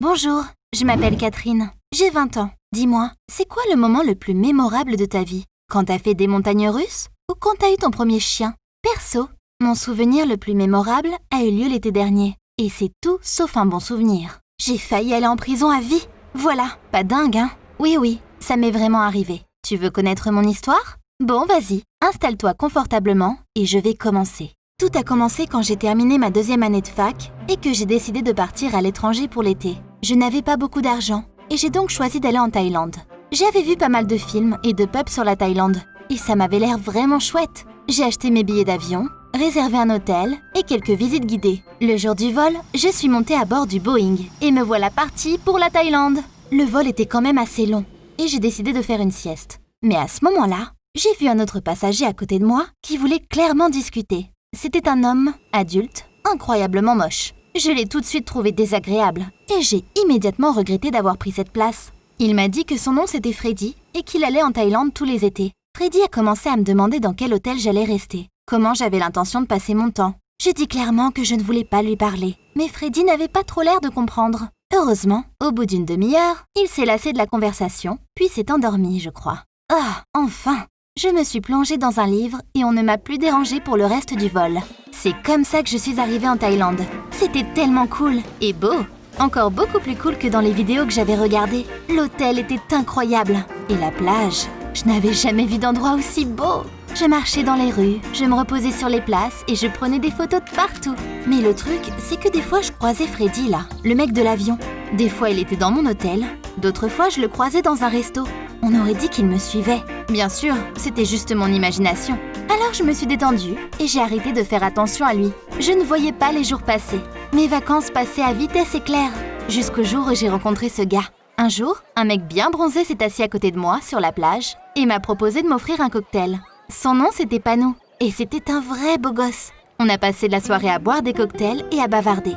Bonjour, je m'appelle Catherine, j'ai 20 ans. Dis-moi, c'est quoi le moment le plus mémorable de ta vie? Quand t'as fait des montagnes russes ou quand t'as eu ton premier chien? Perso, mon souvenir le plus mémorable a eu lieu l'été dernier. Et c'est tout sauf un bon souvenir. J'ai failli aller en prison à vie. Voilà, pas dingue, hein? Oui, ça m'est vraiment arrivé. Tu veux connaître mon histoire? Bon, vas-y, installe-toi confortablement et je vais commencer. Tout a commencé quand j'ai terminé ma 2e année de fac et que j'ai décidé de partir à l'étranger pour l'été. Je n'avais pas beaucoup d'argent et j'ai donc choisi d'aller en Thaïlande. J'avais vu pas mal de films et de pubs sur la Thaïlande et ça m'avait l'air vraiment chouette. J'ai acheté mes billets d'avion, réservé un hôtel et quelques visites guidées. Le jour du vol, je suis montée à bord du Boeing et me voilà partie pour la Thaïlande. Le vol était quand même assez long et j'ai décidé de faire une sieste. Mais à ce moment-là, j'ai vu un autre passager à côté de moi qui voulait clairement discuter. C'était un homme, adulte, incroyablement moche. Je l'ai tout de suite trouvé désagréable et j'ai immédiatement regretté d'avoir pris cette place. Il m'a dit que son nom c'était Freddy et qu'il allait en Thaïlande tous les étés. Freddy a commencé à me demander dans quel hôtel j'allais rester, comment j'avais l'intention de passer mon temps. J'ai dit clairement que je ne voulais pas lui parler, mais Freddy n'avait pas trop l'air de comprendre. Heureusement, au bout d'une demi-heure, il s'est lassé de la conversation, puis s'est endormi, je crois. Ah, enfin! Je me suis plongée dans un livre et on ne m'a plus dérangée pour le reste du vol. C'est comme ça que je suis arrivée en Thaïlande. C'était tellement cool et beau. Encore beaucoup plus cool que dans les vidéos que j'avais regardées. L'hôtel était incroyable. Et la plage, je n'avais jamais vu d'endroit aussi beau. Je marchais dans les rues, je me reposais sur les places et je prenais des photos de partout. Mais le truc, c'est que des fois je croisais Freddy là, le mec de l'avion. Des fois il était dans mon hôtel, d'autres fois je le croisais dans un resto. On aurait dit qu'il me suivait. Bien sûr, c'était juste mon imagination. Alors je me suis détendue et j'ai arrêté de faire attention à lui. Je ne voyais pas les jours passer. Mes vacances passaient à vitesse éclair, jusqu'au jour où j'ai rencontré ce gars. Un jour, un mec bien bronzé s'est assis à côté de moi sur la plage et m'a proposé de m'offrir un cocktail. Son nom c'était Panou et c'était un vrai beau gosse. On a passé la soirée à boire des cocktails et à bavarder.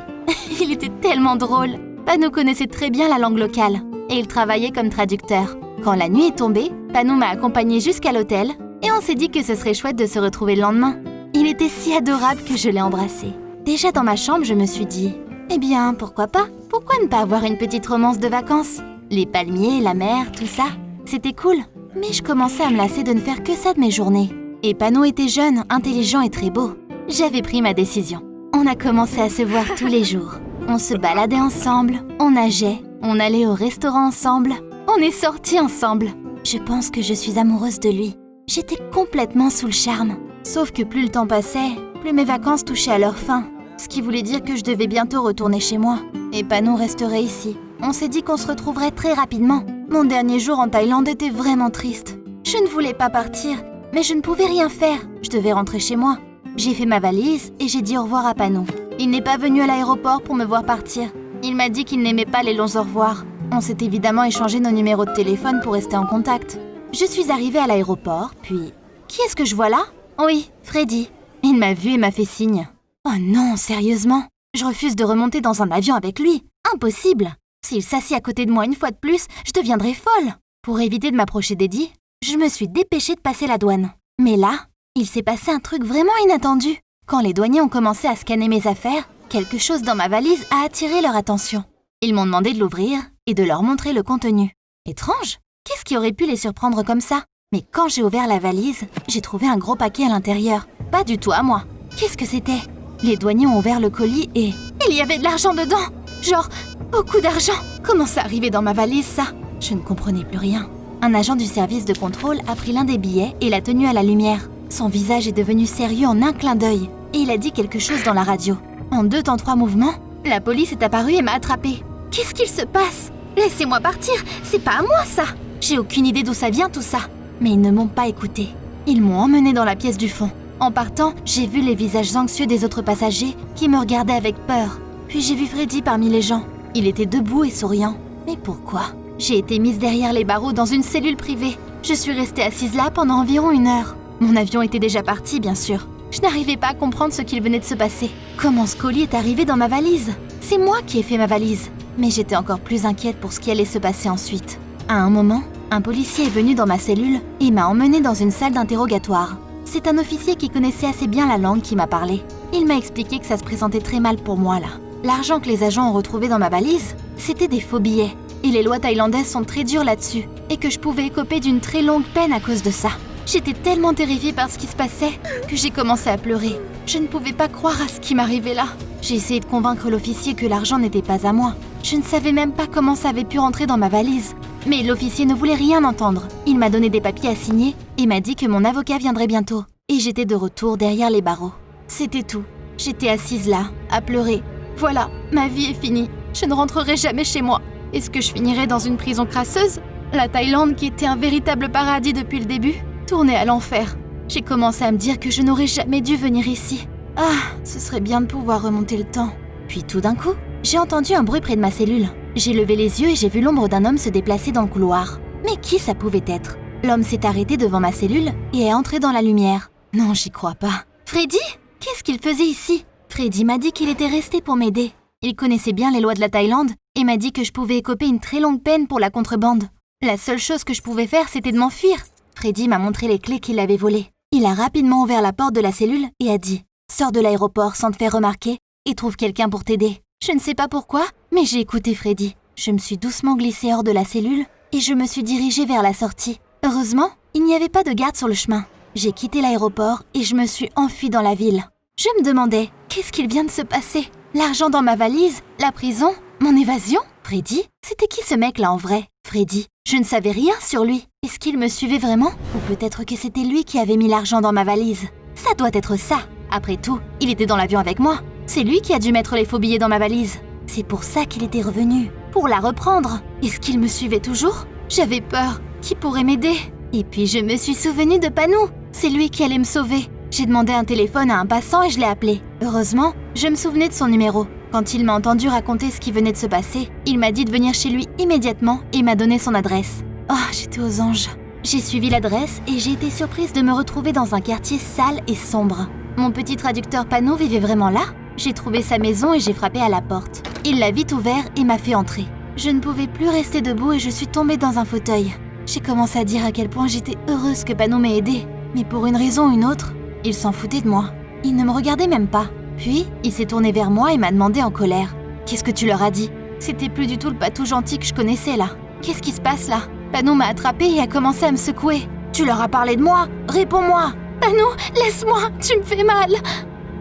Il était tellement drôle. Panou connaissait très bien la langue locale et il travaillait comme traducteur. Quand la nuit est tombée, Panou m'a accompagnée jusqu'à l'hôtel et on s'est dit que ce serait chouette de se retrouver le lendemain. Il était si adorable que je l'ai embrassé. Déjà dans ma chambre, je me suis dit « Eh bien, pourquoi pas? Pourquoi ne pas avoir une petite romance de vacances? Les palmiers, la mer, tout ça, c'était cool. » Mais je commençais à me lasser de ne faire que ça de mes journées. Et Panou était jeune, intelligent et très beau. J'avais pris ma décision. On a commencé à se voir tous les jours. On se baladait ensemble, on nageait, on allait au restaurant ensemble. On est sortis ensemble. Je pense que je suis amoureuse de lui. J'étais complètement sous le charme. Sauf que plus le temps passait, plus mes vacances touchaient à leur fin. Ce qui voulait dire que je devais bientôt retourner chez moi. Et Panou resterait ici. On s'est dit qu'on se retrouverait très rapidement. Mon dernier jour en Thaïlande était vraiment triste. Je ne voulais pas partir, mais je ne pouvais rien faire. Je devais rentrer chez moi. J'ai fait ma valise et j'ai dit au revoir à Panou. Il n'est pas venu à l'aéroport pour me voir partir. Il m'a dit qu'il n'aimait pas les longs au revoir. On s'est évidemment échangé nos numéros de téléphone pour rester en contact. Je suis arrivée à l'aéroport, puis... Qui est-ce que je vois là? Oui, Freddy. Il m'a vu et m'a fait signe. Oh non, sérieusement? Je refuse de remonter dans un avion avec lui. Impossible! S'il s'assied à côté de moi une fois de plus, je deviendrais folle. Pour éviter de m'approcher d'Eddie, je me suis dépêchée de passer la douane. Mais là, il s'est passé un truc vraiment inattendu. Quand les douaniers ont commencé à scanner mes affaires, quelque chose dans ma valise a attiré leur attention. Ils m'ont demandé de l'ouvrir et de leur montrer le contenu. Étrange, qu'est-ce qui aurait pu les surprendre comme ça? Mais quand j'ai ouvert la valise, j'ai trouvé un gros paquet à l'intérieur. Pas du tout à moi. Qu'est-ce que c'était? Les douaniers ont ouvert le colis et... Il y avait de l'argent dedans! Genre, beaucoup d'argent! Comment ça arrivait dans ma valise, ça? Je ne comprenais plus rien. Un agent du service de contrôle a pris l'un des billets et l'a tenu à la lumière. Son visage est devenu sérieux en un clin d'œil. Et il a dit quelque chose dans la radio. En 2 temps 3 mouvements, la police est apparue et m'a attrapée. Qu'est-ce qu'il se passe? Laissez-moi partir, c'est pas à moi ça! J'ai aucune idée d'où ça vient tout ça. Mais ils ne m'ont pas écouté. Ils m'ont emmenée dans la pièce du fond. En partant, j'ai vu les visages anxieux des autres passagers qui me regardaient avec peur. Puis j'ai vu Freddy parmi les gens. Il était debout et souriant. Mais pourquoi? J'ai été mise derrière les barreaux dans une cellule privée. Je suis restée assise là pendant environ 1 heure. Mon avion était déjà parti, bien sûr. Je n'arrivais pas à comprendre ce qu'il venait de se passer. Comment ce colis est arrivé dans ma valise? C'est moi qui ai fait ma valise. Mais j'étais encore plus inquiète pour ce qui allait se passer ensuite. À un moment, un policier est venu dans ma cellule et m'a emmenée dans une salle d'interrogatoire. C'est un officier qui connaissait assez bien la langue qui m'a parlé. Il m'a expliqué que ça se présentait très mal pour moi là. L'argent que les agents ont retrouvé dans ma valise, C'était des faux billets. Et les lois thaïlandaises sont très dures là-dessus. Et que je pouvais écoper d'une très longue peine à cause de ça. J'étais tellement terrifiée par ce qui se passait que j'ai commencé à pleurer. Je ne pouvais pas croire à ce qui m'arrivait là. J'ai essayé de convaincre l'officier que l'argent n'était pas à moi. Je ne savais même pas comment ça avait pu rentrer dans ma valise. Mais l'officier ne voulait rien entendre. Il m'a donné des papiers à signer et m'a dit que mon avocat viendrait bientôt. Et j'étais de retour derrière les barreaux. C'était tout. J'étais assise là, à pleurer. Voilà, ma vie est finie. Je ne rentrerai jamais chez moi. Est-ce que je finirai dans une prison crasseuse? La Thaïlande, qui était un véritable paradis depuis le début, tournait à l'enfer. J'ai commencé à me dire que je n'aurais jamais dû venir ici. Ah, ce serait bien de pouvoir remonter le temps. Puis tout d'un coup, j'ai entendu un bruit près de ma cellule. J'ai levé les yeux et j'ai vu l'ombre d'un homme se déplacer dans le couloir. Mais qui ça pouvait être? L'homme s'est arrêté devant ma cellule et est entré dans la lumière. Non, j'y crois pas. Freddy? Qu'est-ce qu'il faisait ici? Freddy m'a dit qu'il était resté pour m'aider. Il connaissait bien les lois de la Thaïlande et m'a dit que je pouvais écoper une très longue peine pour la contrebande. La seule chose que je pouvais faire, c'était de m'enfuir. Freddy m'a montré les clés qu'il avait volées. Il a rapidement ouvert la porte de la cellule et a dit « Sors de l'aéroport sans te faire remarquer et trouve quelqu'un pour t'aider. » Je ne sais pas pourquoi, mais j'ai écouté Freddy. Je me suis doucement glissée hors de la cellule et je me suis dirigée vers la sortie. Heureusement, il n'y avait pas de garde sur le chemin. J'ai quitté l'aéroport et je me suis enfuie dans la ville. Je me demandais, qu'est-ce qu'il vient de se passer? L'argent dans ma valise? La prison? Mon évasion? Freddy? C'était qui ce mec-là en vrai? Freddy? Je ne savais rien sur lui. Est-ce qu'il me suivait vraiment? Ou peut-être que c'était lui qui avait mis l'argent dans ma valise? Ça doit être ça. Après tout, il était dans l'avion avec moi. C'est lui qui a dû mettre les faux billets dans ma valise. C'est pour ça qu'il était revenu. Pour la reprendre. Est-ce qu'il me suivait toujours? J'avais peur. Qui pourrait m'aider? Et puis je me suis souvenue de Panou. C'est lui qui allait me sauver. J'ai demandé un téléphone à un passant et je l'ai appelé. Heureusement, je me souvenais de son numéro. Quand il m'a entendu raconter ce qui venait de se passer, il m'a dit de venir chez lui immédiatement et m'a donné son adresse. Oh, j'étais aux anges. J'ai suivi l'adresse et j'ai été surprise de me retrouver dans un quartier sale et sombre. Mon petit traducteur Panou vivait vraiment là. J'ai trouvé sa maison et j'ai frappé à la porte. Il l'a vite ouvert et m'a fait entrer. Je ne pouvais plus rester debout et je suis tombée dans un fauteuil. J'ai commencé à dire à quel point j'étais heureuse que Panou m'ait aidée. Mais pour une raison ou une autre, il s'en foutait de moi. Il ne me regardait même pas. Puis, il s'est tourné vers moi et m'a demandé en colère. « Qu'est-ce que tu leur as dit ?» C'était plus du tout le Patou gentil que je connaissais là. Qu'est-ce qui se passe là? Panou m'a attrapée et a commencé à me secouer. « Tu leur as parlé de moi? Réponds-moi !»« Panou, laisse-moi, tu me fais mal !»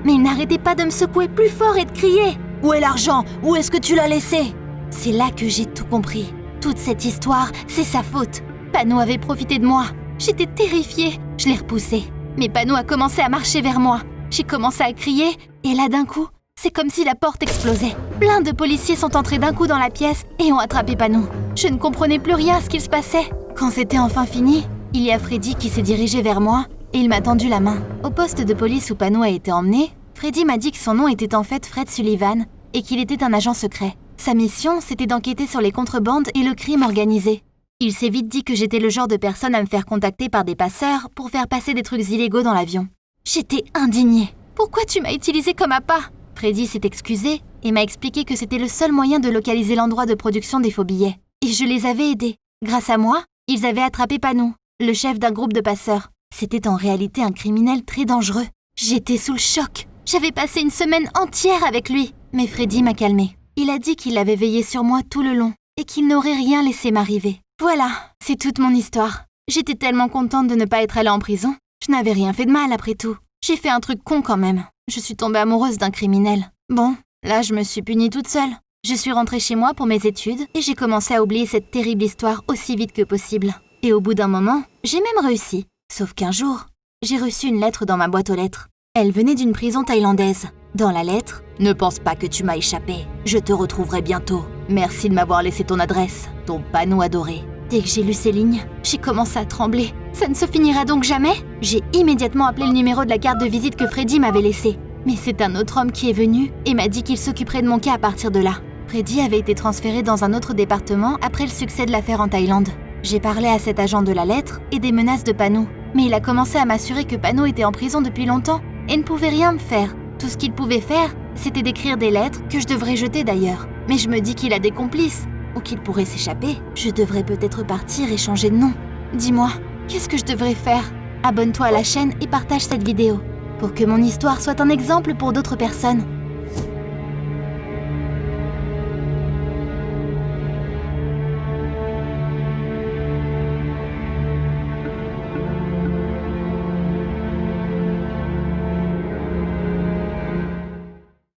Mais il n'arrêtait pas de me secouer plus fort et de crier. « Où est l'argent? Où est-ce que tu l'as laissé ?» C'est là que j'ai tout compris. Toute cette histoire, c'est sa faute. Panou avait profité de moi. J'étais terrifiée. Je l'ai repoussé. Mais Panou a commencé à marcher vers moi. J'ai commencé à crier et là d'un coup, c'est comme si la porte explosait. Plein de policiers sont entrés d'un coup dans la pièce et ont attrapé Panou. Je ne comprenais plus rien à ce qu'il se passait. Quand c'était enfin fini, il y a Freddy qui s'est dirigé vers moi et il m'a tendu la main. Au poste de police où Panou a été emmené, Freddy m'a dit que son nom était en fait Fred Sullivan et qu'il était un agent secret. Sa mission, c'était d'enquêter sur les contrebandes et le crime organisé. Il s'est vite dit que j'étais le genre de personne à me faire contacter par des passeurs pour faire passer des trucs illégaux dans l'avion. J'étais indignée. Pourquoi tu m'as utilisé comme appât? Freddy s'est excusé et m'a expliqué que c'était le seul moyen de localiser l'endroit de production des faux billets. Et je les avais aidés. Grâce à moi, ils avaient attrapé Panou, le chef d'un groupe de passeurs. C'était en réalité un criminel très dangereux. J'étais sous le choc. J'avais passé une semaine entière avec lui. Mais Freddy m'a calmée. Il a dit qu'il avait veillé sur moi tout le long et qu'il n'aurait rien laissé m'arriver. Voilà, c'est toute mon histoire. J'étais tellement contente de ne pas être allée en prison. Je n'avais rien fait de mal après tout. J'ai fait un truc con quand même. Je suis tombée amoureuse d'un criminel. Bon, là je me suis punie toute seule. Je suis rentrée chez moi pour mes études et j'ai commencé à oublier cette terrible histoire aussi vite que possible. Et au bout d'un moment, j'ai même réussi. Sauf qu'un jour, j'ai reçu une lettre dans ma boîte aux lettres. Elle venait d'une prison thaïlandaise. Dans la lettre, « Ne pense pas que tu m'as échappé. Je te retrouverai bientôt. Merci de m'avoir laissé ton adresse. Ton Panou adoré. » Dès que j'ai lu ces lignes, j'ai commencé à trembler. Ça ne se finira donc jamais? J'ai immédiatement appelé le numéro de la carte de visite que Freddy m'avait laissée. Mais c'est un autre homme qui est venu et m'a dit qu'il s'occuperait de mon cas à partir de là. Freddy avait été transféré dans un autre département après le succès de l'affaire en Thaïlande. J'ai parlé à cet agent de la lettre et des menaces de Panou. Mais il a commencé à m'assurer que Panou était en prison depuis longtemps et ne pouvait rien me faire. Tout ce qu'il pouvait faire, c'était d'écrire des lettres que je devrais jeter d'ailleurs. Mais je me dis qu'il a des complices. Ou qu'il pourrait s'échapper, je devrais peut-être partir et changer de nom. Dis-moi, qu'est-ce que je devrais faire? Abonne-toi à la chaîne et partage cette vidéo pour que mon histoire soit un exemple pour d'autres personnes.